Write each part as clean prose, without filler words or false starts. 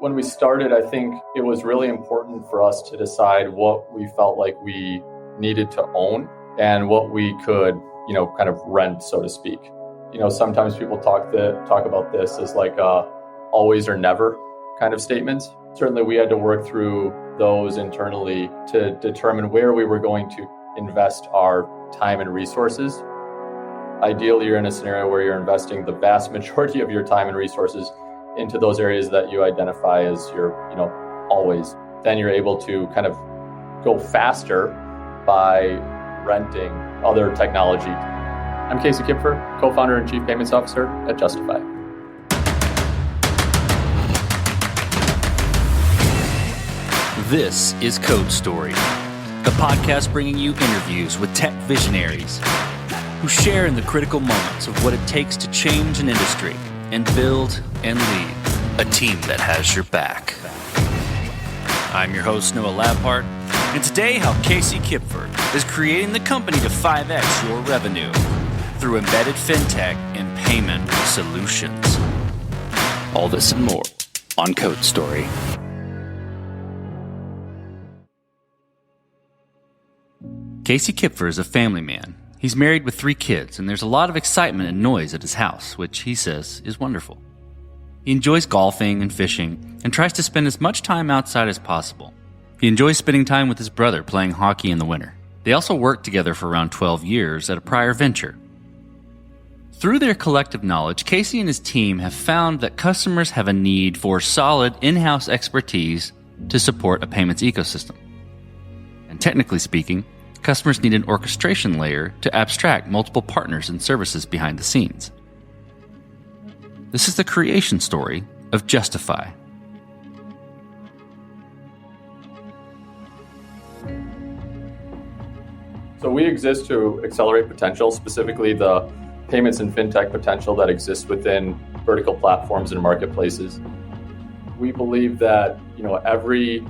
When we started, I think it was really important for us to decide what we felt like we needed to own and what we could, kind of rent, so to speak. Sometimes people talk about this as like a always or never kind of statements. Certainly we had to work through those internally to determine where we were going to invest our time and resources. Ideally, you're in a scenario where you're investing the vast majority of your time and resources into those areas that you identify as your, always. Then you're able to kind of go faster by renting other technology. I'm Casey Kipfer, co-founder and chief payments officer at Justify. This is Code Story, the podcast bringing you interviews with tech visionaries who share in the critical moments of what it takes to change an industry and build and lead a team that has your back. I'm your host, Noah Labhart, and today how Casey Kipfer is creating the company to 5x your revenue through embedded FinTech and payment solutions. All this and more on Code Story. Casey Kipfer is a family man. He's married with 3 kids, and there's a lot of excitement and noise at his house, which he says is wonderful. He enjoys golfing and fishing and tries to spend as much time outside as possible. He enjoys spending time with his brother playing hockey in the winter. They also worked together for around 12 years at a prior venture. Through their collective knowledge, Casey and his team have found that customers have a need for solid in-house expertise to support a payments ecosystem. And technically speaking, customers need an orchestration layer to abstract multiple partners and services behind the scenes. This is the creation story of Justify. So we exist to accelerate potential, specifically the payments and fintech potential that exists within vertical platforms and marketplaces. We believe that, every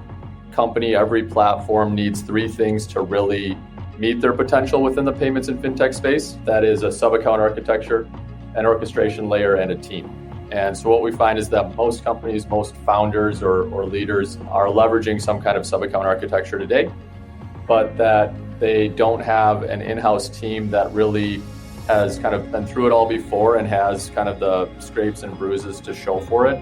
company, every platform needs 3 things to really meet their potential within the payments and fintech space. That is a sub-account architecture, an orchestration layer, and a team. And so what we find is that most companies, most founders or leaders are leveraging some kind of sub-account architecture today, but that they don't have an in-house team that really has kind of been through it all before and has kind of the scrapes and bruises to show for it.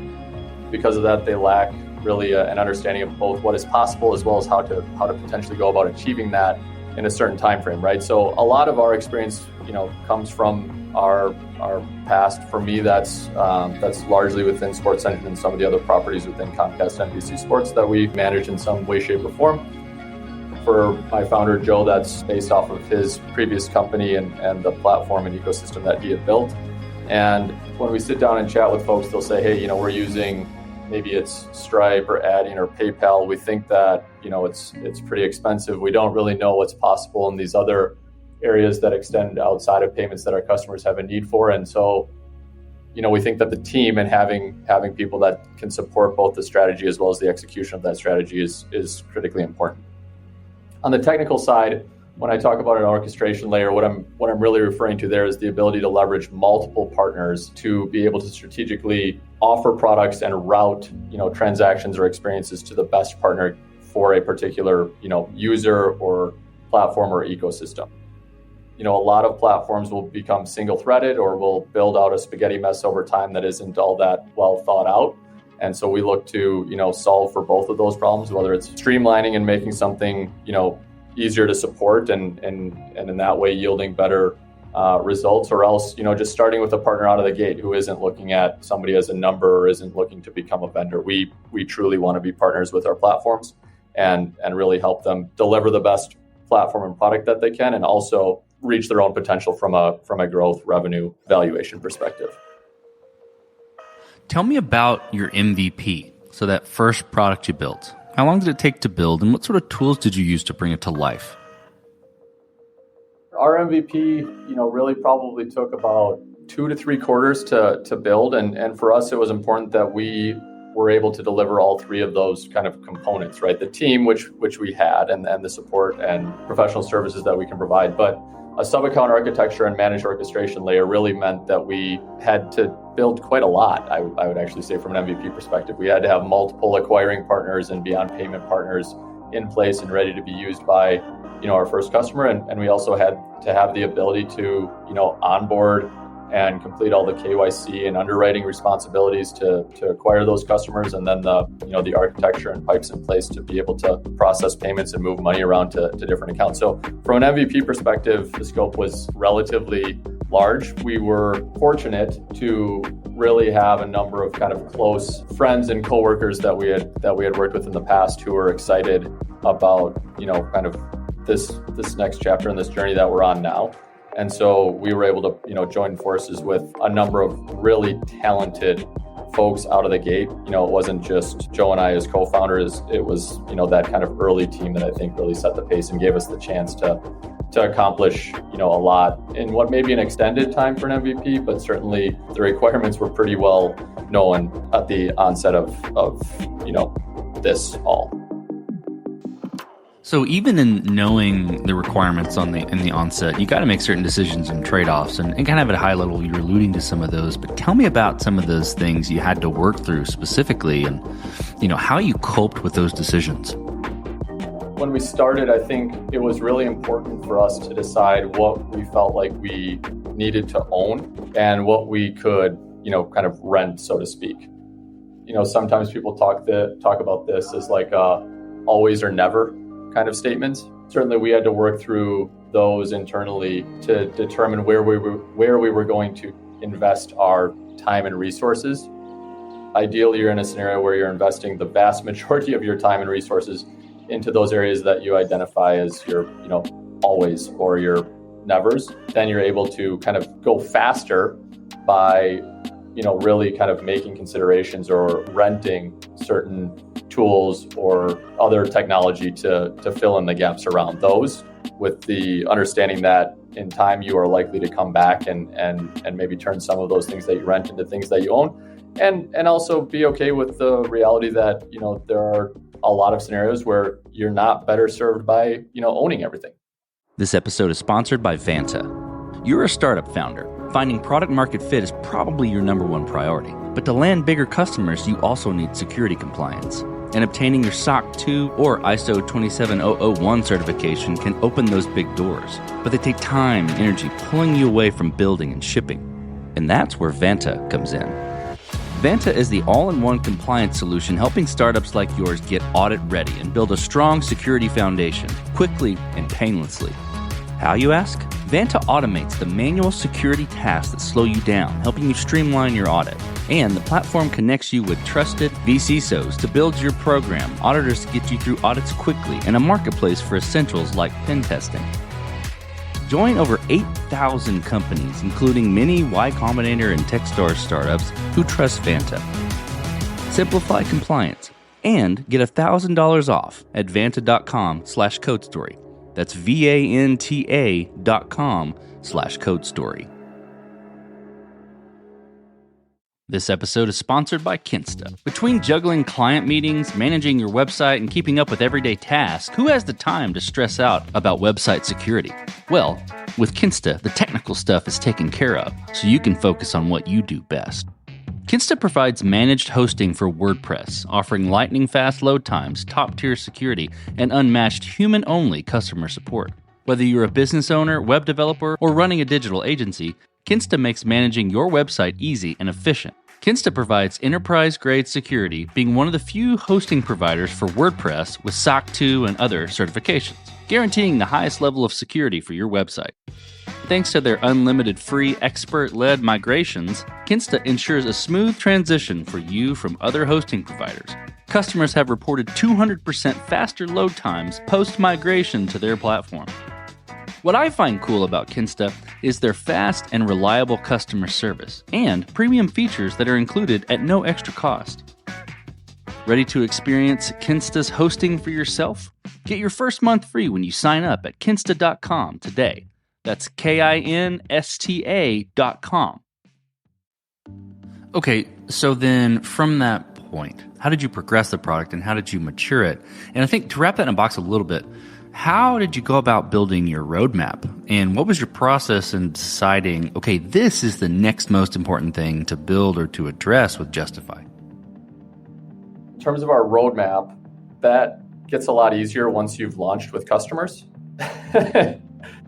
Because of that, they lack really an understanding of both what is possible as well as how to potentially go about achieving that in a certain time frame, right? So a lot of our experience, comes from our past. For me, that's largely within SportsEngine and some of the other properties within Comcast NBC Sports that we manage in some way, shape, or form. For my founder, Joe, that's based off of his previous company and the platform and ecosystem that he had built. And when we sit down and chat with folks, they'll say, hey, we're using, maybe it's Stripe or Adyen or PayPal. We think that, it's pretty expensive. We don't really know what's possible in these other areas that extend outside of payments that our customers have a need for. And so, we think that the team and having people that can support both the strategy as well as the execution of that strategy is critically important. On the technical side, when I talk about an orchestration layer, what I'm really referring to there is the ability to leverage multiple partners to be able to strategically offer products and route, transactions or experiences to the best partner for a particular, user or platform or ecosystem. A lot of platforms will become single-threaded or will build out a spaghetti mess over time that isn't all that well thought out. And so we look to, solve for both of those problems, whether it's streamlining and making something, easier to support and in that way yielding better results, or else, just starting with a partner out of the gate who isn't looking at somebody as a number or isn't looking to become a vendor. We truly want to be partners with our platforms and really help them deliver the best platform and product that they can, and also reach their own potential from a growth revenue valuation perspective. Tell me about your MVP, so that first product you built. How long did it take to build, and what sort of tools did you use to bring it to life? Our MVP, really probably took about 2 to 3 quarters to build, and for us, it was important that we were able to deliver all 3 of those kind of components, right? The team, which we had, and the support and professional services that we can provide, but a sub-account architecture and managed orchestration layer really meant that we had to build quite a lot, I would actually say, from an MVP perspective. We had to have multiple acquiring partners and beyond payment partners in place and ready to be used by our first customer. And we also had to have the ability to onboard and complete all the KYC and underwriting responsibilities to acquire those customers, and then the architecture and pipes in place to be able to process payments and move money around to different accounts. So from an MVP perspective, the scope was relatively large. We were fortunate to really have a number of kind of close friends and coworkers that we had worked with in the past who were excited about kind of this next chapter in this journey that we're on now. And so we were able to, join forces with a number of really talented folks out of the gate. It wasn't just Joe and I as co-founders. It was, that kind of early team that I think really set the pace and gave us the chance to accomplish, a lot in what may be an extended time for an MVP, but certainly the requirements were pretty well known at the onset of this all. So even in knowing the requirements in the onset, you got to make certain decisions and trade-offs, and kind of at a high level, you're alluding to some of those, but tell me about some of those things you had to work through specifically and, how you coped with those decisions. When we started, I think it was really important for us to decide what we felt like we needed to own and what we could, kind of rent, so to speak. Sometimes people talk about this as like always or never kind of statements. Certainly we had to work through those internally to determine where we were going to invest our time and resources. Ideally, you're in a scenario where you're investing the vast majority of your time and resources into those areas that you identify as your, always or your nevers. Then you're able to kind of go faster by, really kind of making considerations or renting certain tools or other technology to fill in the gaps around those, with the understanding that in time you are likely to come back and maybe turn some of those things that you rent into things that you own, and also be okay with the reality that there are a lot of scenarios where you're not better served by owning everything. This episode is sponsored by Vanta. You're a startup founder. Finding product market fit is probably your number one priority. But to land bigger customers, you also need security compliance. And obtaining your SOC 2 or ISO 27001 certification can open those big doors. But they take time and energy pulling you away from building and shipping. And that's where Vanta comes in. Vanta is the all-in-one compliance solution helping startups like yours get audit ready and build a strong security foundation quickly and painlessly. How, you ask? Vanta automates the manual security tasks that slow you down, helping you streamline your audit. And the platform connects you with trusted VCSOs to build your program, auditors to get you through audits quickly, and a marketplace for essentials like pen testing. Join over 8,000 companies, including many Y Combinator and Techstars startups who trust Vanta. Simplify compliance and get $1,000 off at vanta.com/codestory. That's VANTA.com/codestory. This episode is sponsored by Kinsta. Between juggling client meetings, managing your website, and keeping up with everyday tasks, who has the time to stress out about website security? Well, with Kinsta, the technical stuff is taken care of, so you can focus on what you do best. Kinsta provides managed hosting for WordPress, offering lightning-fast load times, top-tier security, and unmatched human-only customer support. Whether you're a business owner, web developer, or running a digital agency, Kinsta makes managing your website easy and efficient. Kinsta provides enterprise-grade security, being one of the few hosting providers for WordPress with SOC 2 and other certifications, guaranteeing the highest level of security for your website. Thanks to their unlimited free expert-led migrations, Kinsta ensures a smooth transition for you from other hosting providers. Customers have reported 200% faster load times post-migration to their platform. What I find cool about Kinsta is their fast and reliable customer service and premium features that are included at no extra cost. Ready to experience Kinsta's hosting for yourself? Get your first month free when you sign up at kinsta.com today. That's KINSTA.com. Okay, so then from that point, how did you progress the product and how did you mature it? And I think to wrap that in a box a little bit, How did you go about building your roadmap? And what was your process in deciding, okay, this is the next most important thing to build or to address with Justify? In terms of our roadmap, that gets a lot easier once you've launched with customers.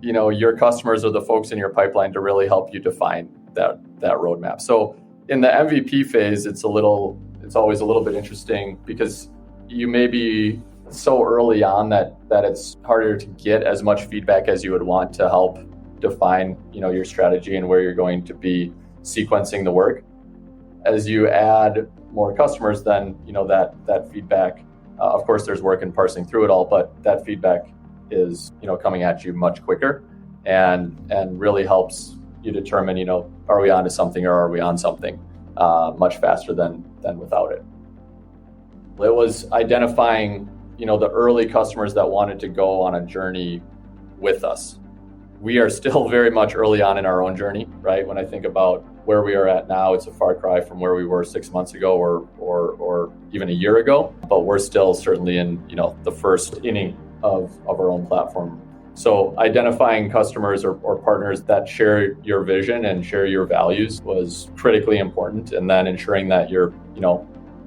Your customers are the folks in your pipeline to really help you define that roadmap. So in the MVP phase, it's always a little bit interesting because you may be so early on that it's harder to get as much feedback as you would want to help define, your strategy and where you're going to be sequencing the work. As you add more customers, then, that feedback, of course, there's work in parsing through it all, but that feedback is, coming at you much quicker and really helps you determine, are we onto something or are we on something much faster than without it. It was identifying, the early customers that wanted to go on a journey with us. We are still very much early on in our own journey, right? When I think about where we are at now, it's a far cry from where we were 6 months ago or even a year ago, but we're still certainly in, the first inning of our own platform. So identifying customers or partners that share your vision and share your values was critically important. And then ensuring that you're,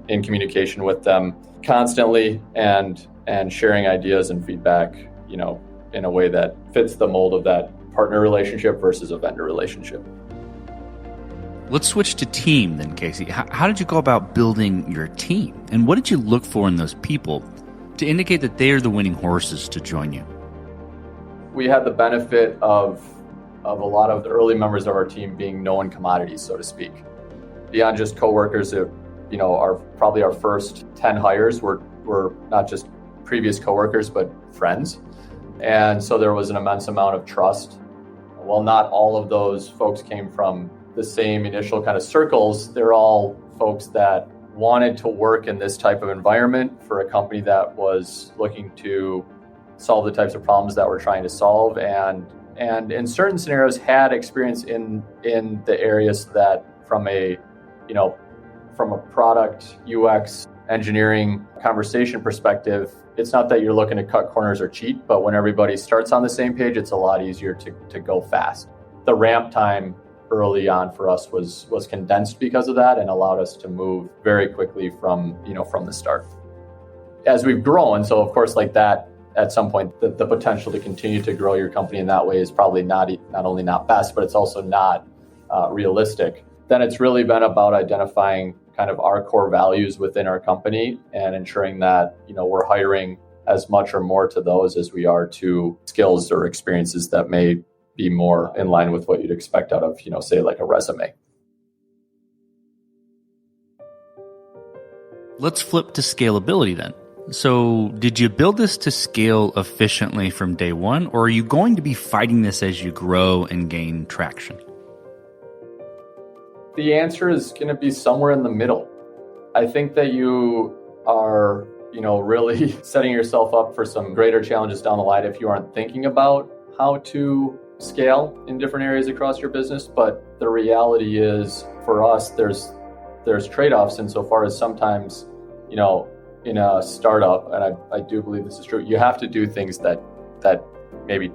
in communication with them constantly and sharing ideas and feedback, in a way that fits the mold of that partner relationship versus a vendor relationship. Let's switch to team then, Casey. How did you go about building your team? And what did you look for in those people to indicate that they are the winning horses to join you? We had the benefit of a lot of the early members of our team being known commodities, so to speak. Beyond just coworkers, our first 10 hires were not just previous coworkers, but friends. And so there was an immense amount of trust. While not all of those folks came from the same initial kind of circles, they're all folks that wanted to work in this type of environment for a company that was looking to solve the types of problems that we're trying to solve, and in certain scenarios had experience in the areas that from a product UX engineering conversation perspective, it's not that you're looking to cut corners or cheat, but when everybody starts on the same page, it's a lot easier to go fast. The ramp time early on for us was condensed because of that and allowed us to move very quickly from the start. As we've grown, so of course like that, at some point, the potential to continue to grow your company in that way is probably not only not best, but it's also not realistic. Then it's really been about identifying kind of our core values within our company and ensuring that, we're hiring as much or more to those as we are to skills or experiences that may be more in line with what you'd expect out of, say like a resume. Let's flip to scalability then. So did you build this to scale efficiently from day one, or are you going to be fighting this as you grow and gain traction? The answer is going to be somewhere in the middle. I think that you are, really setting yourself up for some greater challenges down the line if you aren't thinking about how to scale in different areas across your business. But the reality is, for us, there's trade-offs insofar as sometimes, in a startup, and I do believe this is true, you have to do things that maybe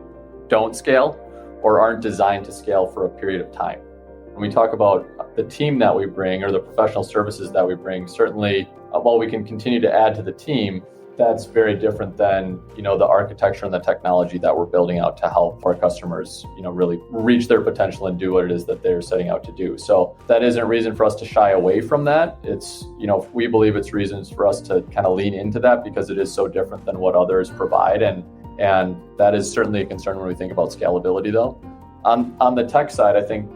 don't scale or aren't designed to scale for a period of time. When we talk about the team that we bring or the professional services that we bring, certainly while we can continue to add to the team, that's very different than, the architecture and the technology that we're building out to help our customers, really reach their potential and do what it is that they're setting out to do. So that isn't a reason for us to shy away from that. It's, we believe it's reasons for us to kind of lean into that because it is so different than what others provide. And that is certainly a concern when we think about scalability though. On the tech side, I think,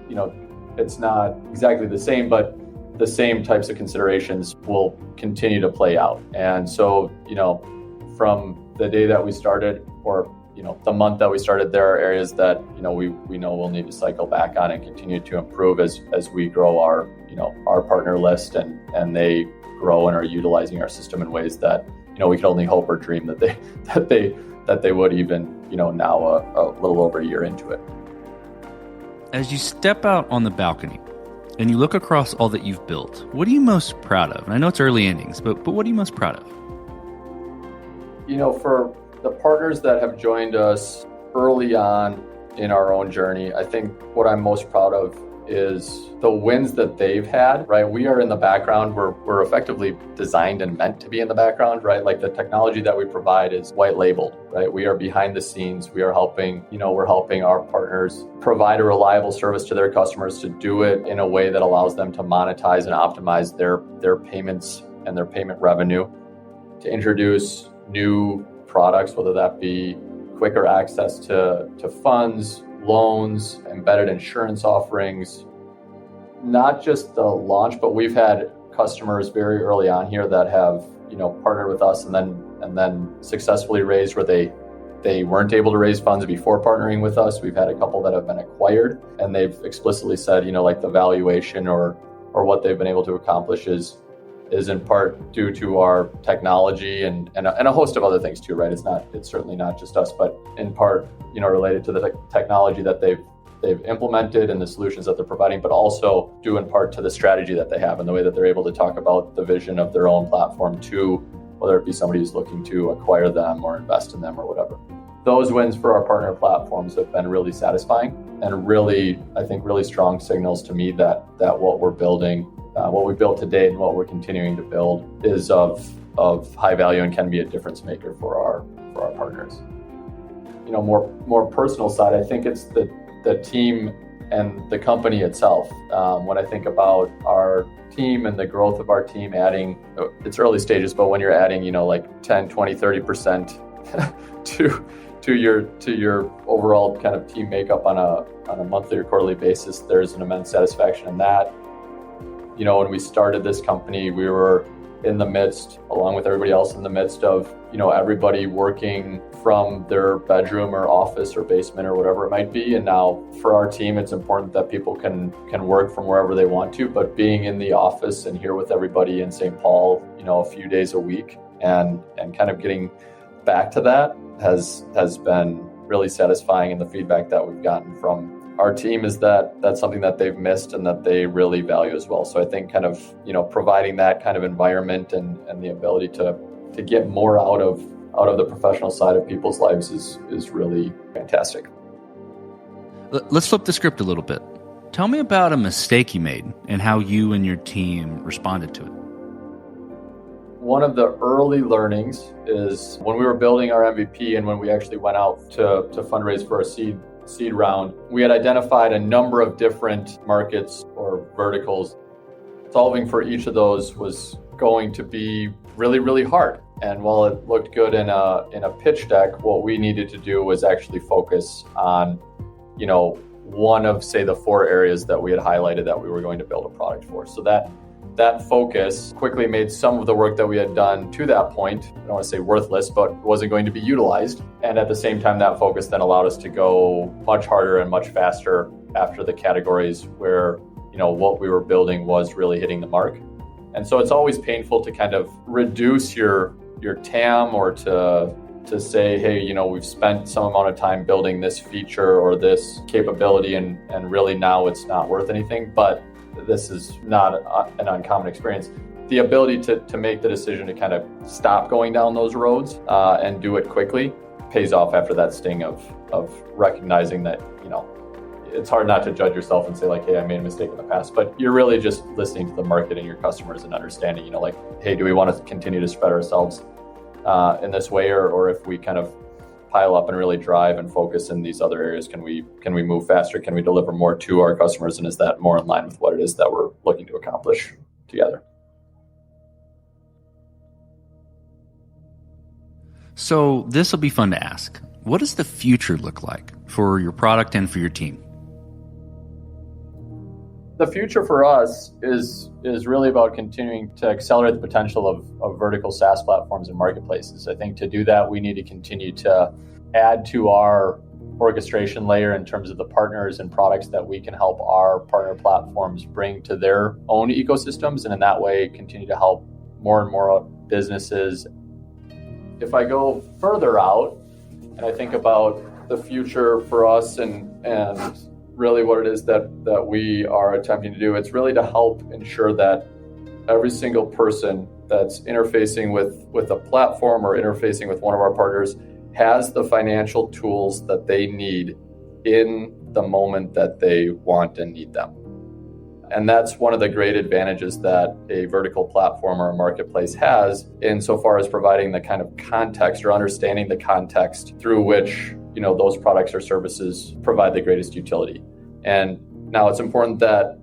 it's not exactly the same, but the same types of considerations will continue to play out. And so, from the day that we started or, the month that we started, there are areas that, we know we'll need to cycle back on and continue to improve as we grow our partner list and they grow and are utilizing our system in ways that, we can only hope or dream that they would even, now a little over a year into it. As you step out on the balcony and you look across all that you've built, what are you most proud of? And I know it's early innings, but what are you most proud of? The partners that have joined us early on in our own journey, I think what I'm most proud of is the wins that they've had, right? We are in the background. We're effectively designed and meant to be in the background, right? Like the technology that we provide is white labeled, right? We are behind the scenes. We are helping, we're helping our partners provide a reliable service to their customers, to do it in a way that allows them to monetize and optimize their payments and their payment revenue, to introduce new products, whether that be quicker access to funds, loans, embedded insurance offerings. Not just the launch, but we've had customers very early on here that have, partnered with us and then successfully raised where they weren't able to raise funds before partnering with us. We've had a couple that have been acquired, and they've explicitly said, like the valuation or what they've been able to accomplish is in part due to our technology and a host of other things too, right? It's certainly not just us, but in part, related to the technology that they've implemented and the solutions that they're providing, but also due in part to the strategy that they have and the way that they're able to talk about the vision of their own platform to whether it be somebody who's looking to acquire them or invest in them or whatever. Those wins for our partner platforms have been really satisfying and really, I think, really strong signals to me that what we're building, what we built today and what we're continuing to build is of high value and can be a difference maker for our partners. More personal side, I think it's the team and the company itself. When I think about our team and the growth of our team adding, it's early stages, but when you're adding, like 10, 20, 30% to your overall kind of team makeup on a monthly or quarterly basis, there's an immense satisfaction in that. When we started this company, we were in the midst, along with everybody else, in the midst of, everybody working from their bedroom or office or basement or whatever it might be. And now for our team, it's important that people can work from wherever they want to, but being in the office and here with everybody in St. Paul, a few days a week and kind of getting back to that has been really satisfying. And the feedback that we've gotten from our team is that that's something that they've missed and that they really value as well. So I think kind of, providing that kind of environment and the ability to get more out of the professional side of people's lives is really fantastic. Let's flip the script a little bit. Tell me about a mistake you made and how you and your team responded to it. One of the early learnings is when we were building our MVP and when we actually went out to fundraise for a seed round, we had identified a number of different markets or verticals. Solving for each of those was going to be really, really hard. And while it looked good in a pitch deck, what we needed to do was actually focus on, one of, say, the 4 areas that we had highlighted that we were going to build a product for. So that focus quickly made some of the work that we had done to that point, I don't want to say worthless, but wasn't going to be utilized. And at the same time, that focus then allowed us to go much harder and much faster after the categories where, what we were building was really hitting the mark. And so it's always painful to kind of reduce your TAM or to say, hey, we've spent some amount of time building this feature or this capability and really now it's not worth anything. But this is not an uncommon experience. The ability to make the decision to kind of stop going down those roads and do it quickly pays off after that sting of recognizing that, it's hard not to judge yourself and say like, hey, I made a mistake in the past, but you're really just listening to the market and your customers and understanding, like, hey, do we want to continue to spread ourselves in this way, or if we kind of pile up and really drive and focus in these other areas, can we move faster? Can we deliver more to our customers? And is that more in line with what it is that we're looking to accomplish together? So this will be fun to ask. What does the future look like for your product and for your team? The future for us is really about continuing to accelerate the potential of vertical SaaS platforms and marketplaces. I think to do that, we need to continue to add to our orchestration layer in terms of the partners and products that we can help our partner platforms bring to their own ecosystems, and in that way continue to help more and more businesses. If I go further out and I think about the future for us and really what it is that we are attempting to do, it's really to help ensure that every single person that's interfacing with a platform or interfacing with one of our partners has the financial tools that they need in the moment that they want and need them. And that's one of the great advantages that a vertical platform or a marketplace has insofar as providing the kind of context or understanding the context through which, those products or services provide the greatest utility. And now it's important that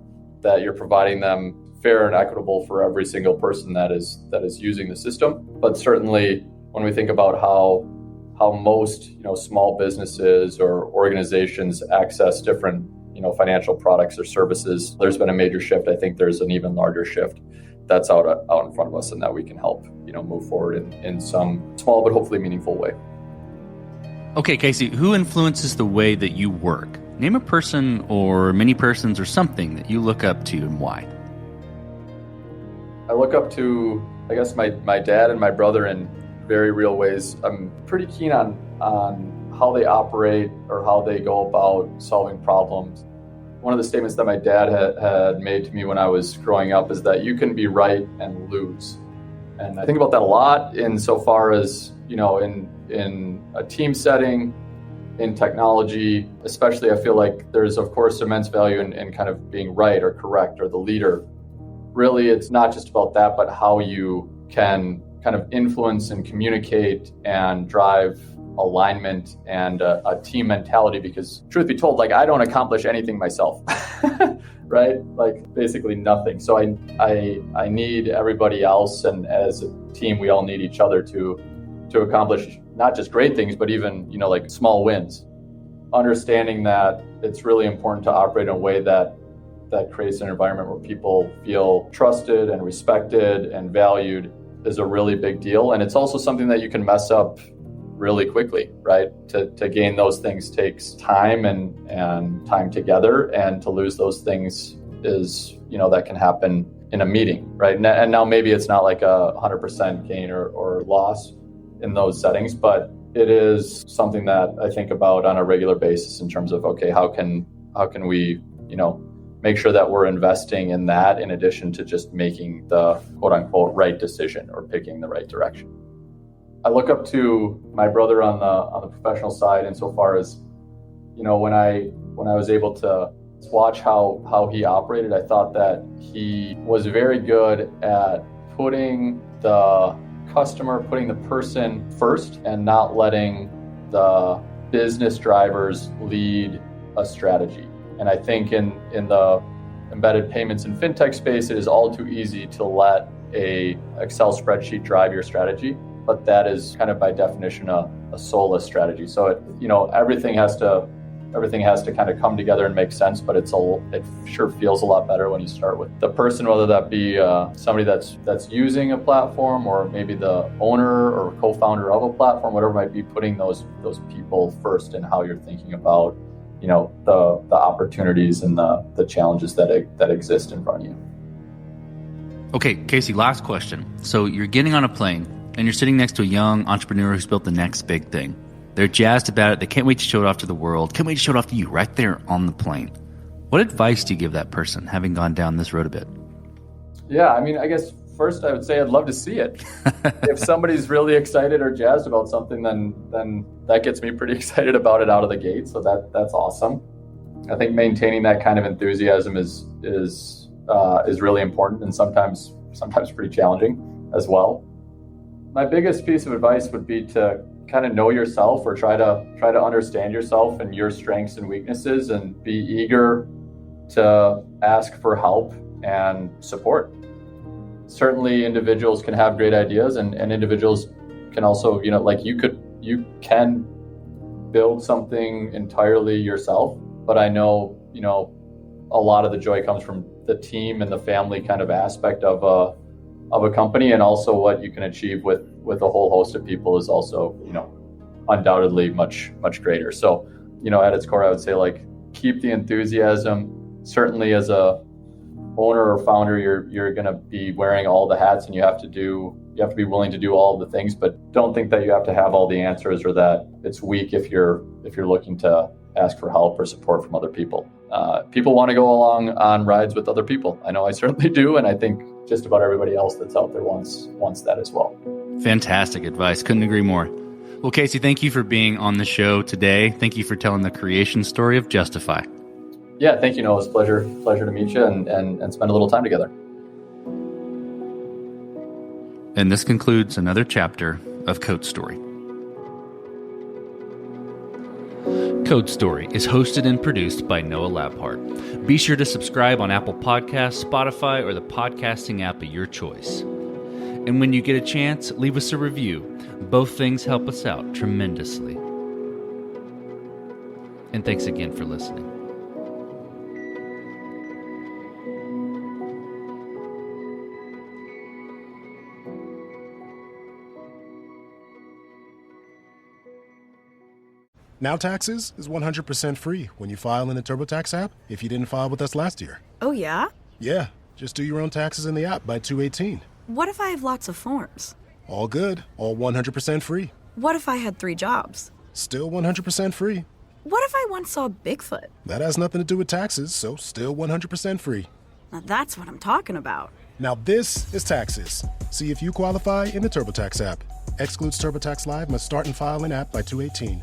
you're providing them fair and equitable for every single person that is using the system. But certainly when we think about how most, small businesses or organizations access different financial products or services, there's been a major shift. I think there's an even larger shift that's out in front of us, and that we can help, move forward in some small but hopefully meaningful way. Okay, Casey, who influences the way that you work? Name a person or many persons or something that you look up to and why. I look up to, I guess, my dad and my brother in very real ways. I'm pretty keen on how they operate or how they go about solving problems. One of the statements that my dad had made to me when I was growing up is that you can be right and lose. And I think about that a lot insofar as, in a team setting, in technology, especially. I feel like there's, of course, immense value in kind of being right or correct or the leader. Really, it's not just about that, but how you can kind of influence and communicate and drive alignment and a team mentality, because truth be told, I don't accomplish anything myself, right? Basically nothing. So I need everybody else, and as a team, we all need each other to accomplish not just great things, but even, small wins. Understanding that it's really important to operate in a way that creates an environment where people feel trusted and respected and valued is a really big deal. And it's also something that you can mess up really quickly, right? To gain those things takes time and time together, and to lose those things is, that can happen in a meeting, right? And now maybe it's not like a 100% gain or loss in those settings, but it is something that I think about on a regular basis in terms of, okay, how can we, make sure that we're investing in that in addition to just making the quote unquote right decision or picking the right direction. I look up to my brother on the professional side insofar as, when I was able to watch how he operated, I thought that he was very good at putting the customer, putting the person first, and not letting the business drivers lead a strategy. And I think in the embedded payments and FinTech space, it is all too easy to let a Excel spreadsheet drive your strategy. But that is kind of by definition a soulless strategy. So everything has to kind of come together and make sense. But it sure feels a lot better when you start with the person, whether that be somebody that's using a platform, or maybe the owner or co-founder of a platform, whatever it might be, putting those people first in how you're thinking about the opportunities and the challenges that exist in front of you. Okay, Casey, last question. So you're getting on a plane and you're sitting next to a young entrepreneur who's built the next big thing. They're jazzed about it. They can't wait to show it off to the world. Can't wait to show it off to you right there on the plane. What advice do you give that person, having gone down this road a bit? Yeah, I guess first I would say I'd love to see it. If somebody's really excited or jazzed about something, then that gets me pretty excited about it out of the gate. So that's awesome. I think maintaining that kind of enthusiasm is really important, and sometimes pretty challenging as well. My biggest piece of advice would be to kind of know yourself, or try to understand yourself and your strengths and weaknesses, and be eager to ask for help and support. Certainly individuals can have great ideas, and individuals can also, you can build something entirely yourself. But I know, a lot of the joy comes from the team and the family kind of aspect of a company, and also what you can achieve with a whole host of people is also, undoubtedly much greater. So, at its core, I would say keep the enthusiasm. Certainly as a owner or founder, you're going to be wearing all the hats, and you have to be willing to do all the things, but don't think that you have to have all the answers, or that it's weak if you're looking to ask for help or support from other people. People want to go along on rides with other people. I know I certainly do, and I think just about everybody else that's out there wants that as well. Fantastic advice. Couldn't agree more. Well, Casey, thank you for being on the show today. Thank you for telling the creation story of Justify. Yeah, thank you, Noah. It was a pleasure to meet you and spend a little time together. And this concludes another chapter of Code Story. Code Story is hosted and produced by Noah Labhart. Be sure to subscribe on Apple Podcasts, Spotify, or the podcasting app of your choice. And when you get a chance, leave us a review. Both things help us out tremendously. And thanks again for listening. Now Taxes is 100% free when you file in the TurboTax app if you didn't file with us last year. Oh, yeah? Yeah, just do your own taxes in the app by 2/18. What if I have lots of forms? All good, all 100% free. What if I had 3 jobs? Still 100% free. What if I once saw Bigfoot? That has nothing to do with taxes, so still 100% free. Now that's what I'm talking about. Now this is Taxes. See if you qualify in the TurboTax app. Excludes TurboTax Live, must start and file in app by 2/18.